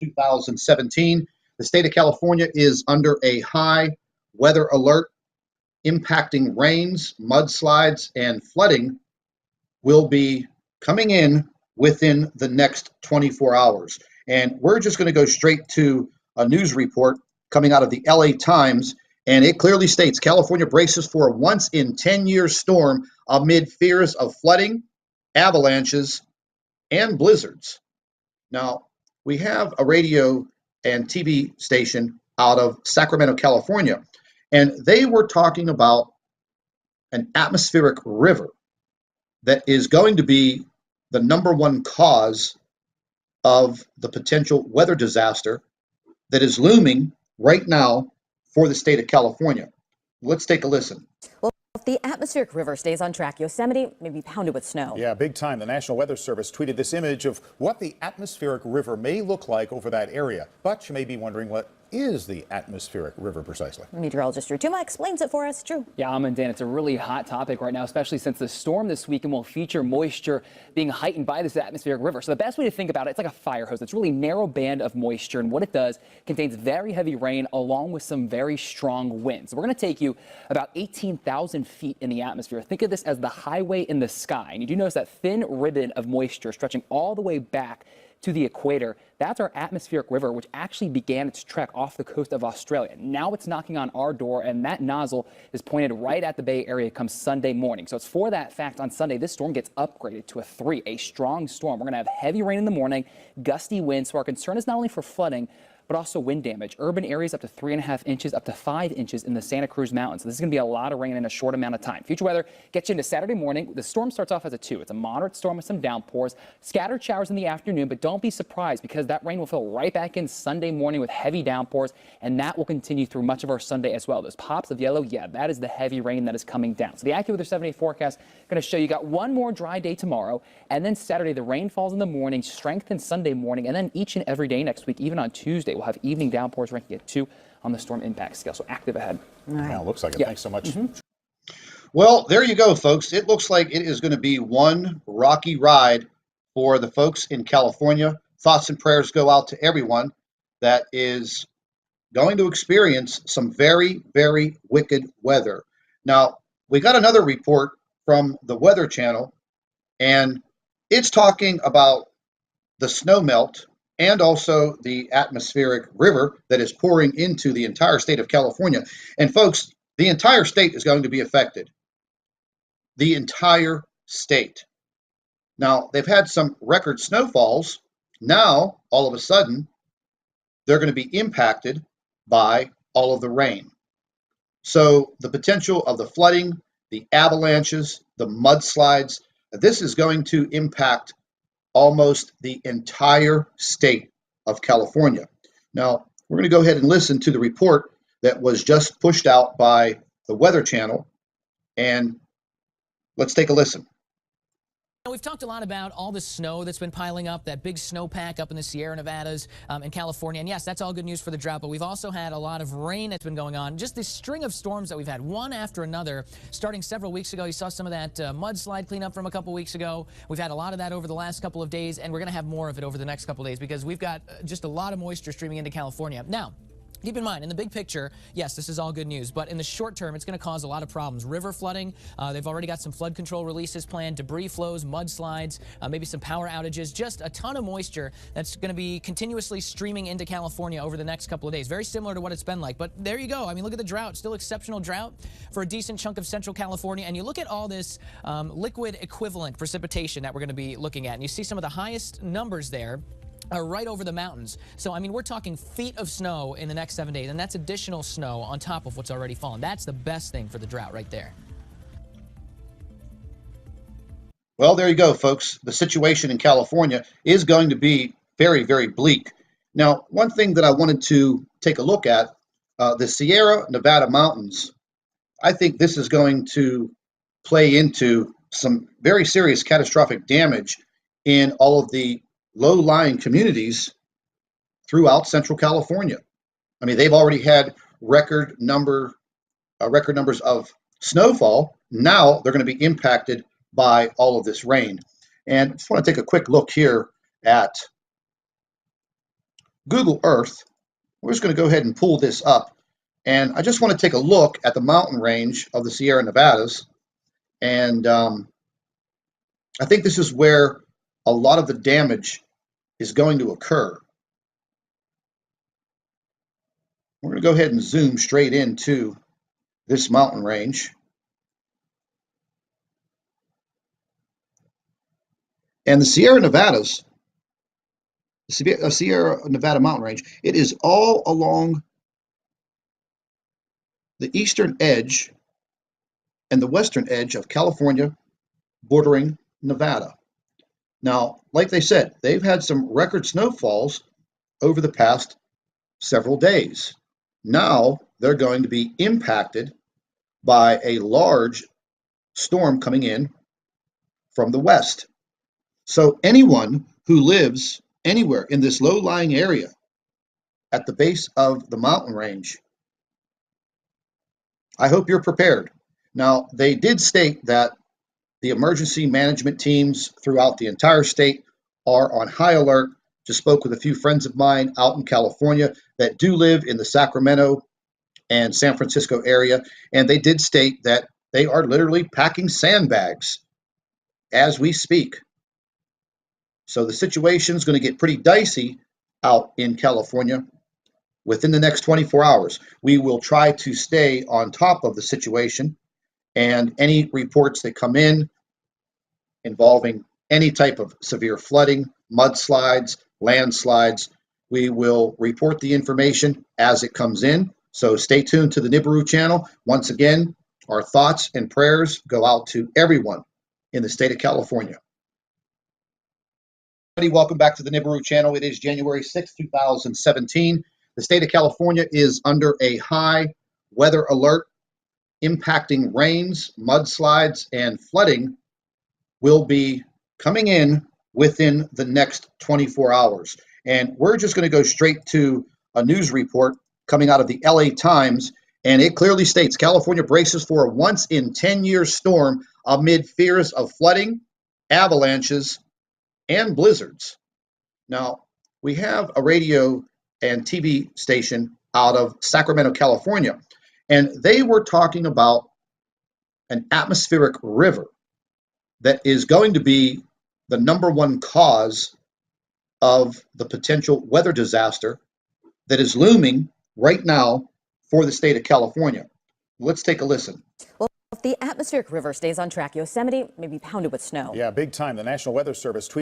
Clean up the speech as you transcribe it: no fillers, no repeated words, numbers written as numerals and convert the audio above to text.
2017. The state of California is under a high weather alert. Impacting rains, mudslides, and flooding will be coming in within the next 24 hours. And we're just going to go straight to a news report coming out of the LA Times, and it clearly states California braces for a once-in-10-year storm amid fears of flooding, avalanches, and blizzards. Now, we have a radio and TV station out of Sacramento, California, and they were talking about an atmospheric river that is going to be the #1 cause of the potential weather disaster that is looming right now for the state of California. Let's take a listen. Well, if the atmospheric river stays on track, Yosemite may be pounded with snow. Yeah, big time. The National Weather Service tweeted this image of what the atmospheric river may look like over that area. But you may be wondering, what is the atmospheric river precisely? Meteorologist Drew Tuma explains it for us. Drew. Yeah, and Dan, it's a really hot topic right now, especially since the storm this weekend will feature moisture being heightened by this atmospheric river. So the best way to think about it, it's like a fire hose. It's a really narrow band of moisture, and what it does contains very heavy rain along with some very strong winds. We're going to take you about 18,000 feet in the atmosphere. Think of this as the highway in the sky, and you do notice that thin ribbon of moisture stretching all the way back to the equator. That's our atmospheric river, which actually began its trek off the coast of Australia. Now it's knocking on our door, and that nozzle is pointed right at the Bay Area come Sunday morning. So it's for that fact on Sunday, this storm gets upgraded to a 3, a strong storm. We're going to have heavy rain in the morning, gusty winds. So our concern is not only for flooding, but also wind damage. Urban areas up to 3.5 inches, up to 5 inches in the Santa Cruz Mountains. So this is going to be a lot of rain in a short amount of time. Future weather gets you into Saturday morning. The storm starts off as a 2. It's a moderate storm with some downpours, scattered showers in the afternoon, but don't be surprised because that rain will fill right back in Sunday morning with heavy downpours, and that will continue through much of our Sunday as well. Those pops of yellow, yeah, that is the heavy rain that is coming down. So the AccuWeather 7-day forecast going to show you got one more dry day tomorrow, and then Saturday the rain falls in the morning, strengthens Sunday morning, and then each and every day next week, even on Tuesday, we'll have evening downpours ranking at 2 on the storm impact scale. So active ahead. Right. Wow, looks like it. Yeah. Thanks so much. Well, there you go, folks. It looks like it is going to be one rocky ride for the folks in California. Thoughts and prayers go out to everyone that is going to experience some very, very wicked weather. Now, we got another report from the Weather Channel, and it's talking about the snow melt and also the atmospheric river that is pouring into the entire state of California. And folks, the entire state is going to be affected. The entire state. Now, they've had some record snowfalls. Now, all of a sudden, they're going to be impacted by all of the rain. So the potential of the flooding, the avalanches, the mudslides, this is going to impact almost the entire state of California. Now, we're going to go ahead and listen to the report that was just pushed out by the Weather Channel, and let's take a listen. We've talked a lot about all the snow that's been piling up, that big snowpack up in the Sierra Nevadas in California. And yes, that's all good news for the drought, but we've also had a lot of rain that's been going on. Just this string of storms that we've had, one after another, starting several weeks ago. You saw some of that mudslide cleanup from a couple weeks ago. We've had a lot of that over the last couple of days, and we're going to have more of it over the next couple of days because we've got just a lot of moisture streaming into California. Now, keep in mind, in the big picture, yes, this is all good news, but in the short term, it's going to cause a lot of problems. River flooding, they've already got some flood control releases planned, debris flows, mudslides, maybe some power outages, just a ton of moisture that's going to be continuously streaming into California over the next couple of days. Very similar to what it's been like, but there you go. I mean, look at the drought, still exceptional drought for a decent chunk of central California, and you look at all this liquid equivalent precipitation that we're going to be looking at, and you see some of the highest numbers there are right over the mountains. So, I mean, we're talking feet of snow in the next 7 days, and that's additional snow on top of what's already fallen. That's the best thing for the drought right there. Well, there you go, folks. The situation in California is going to be very, very bleak. Now, one thing that I wanted to take a look at, the Sierra Nevada mountains, I think this is going to play into some very serious catastrophic damage in all of the low-lying communities throughout Central California. I mean, they've already had record numbers of snowfall. Now they're going to be impacted by all of this rain. And I just want to take a quick look here at Google Earth, we're just going to go ahead and pull this up. And I just want to take a look at the mountain range of the Sierra Nevadas. And I think this is where a lot of the damage is going to occur. We're going to go ahead and zoom straight into this mountain range. And the Sierra Nevadas, the Sierra Nevada mountain range, it is all along the eastern edge and the western edge of California, bordering Nevada. Now, like they said, they've had some record snowfalls over the past several days. Now they're going to be impacted by a large storm coming in from the west. So anyone who lives anywhere in this low-lying area at the base of the mountain range, I hope you're prepared. Now, they did state that the emergency management teams throughout the entire state are on high alert. Just spoke with a few friends of mine out in California that do live in the Sacramento and San Francisco area, and they did state that they are literally packing sandbags as we speak. So the situation is going to get pretty dicey out in California within the next 24 hours. We will try to stay on top of the situation, and any reports that come in involving any type of severe flooding, mudslides, landslides, we will report the information as it comes in. So stay tuned to the Nibiru channel. Once again, our thoughts and prayers go out to everyone in the state of California. Welcome back to the Nibiru channel. It is January 6, 2017. The state of California is under a high weather alert. Impacting rains, mudslides, and flooding will be coming in within the next 24 hours. And we're just going to go straight to a news report coming out of the LA Times, and it clearly states California braces for a once-in-10-year storm amid fears of flooding, avalanches, and blizzards. Now, we have a radio and TV station out of Sacramento, California, and they were talking about an atmospheric river that is going to be the #1 cause of the potential weather disaster that is looming right now for the state of California. Let's take a listen. Well, if the atmospheric river stays on track, Yosemite may be pounded with snow. Yeah, big time. The National Weather Service tweeted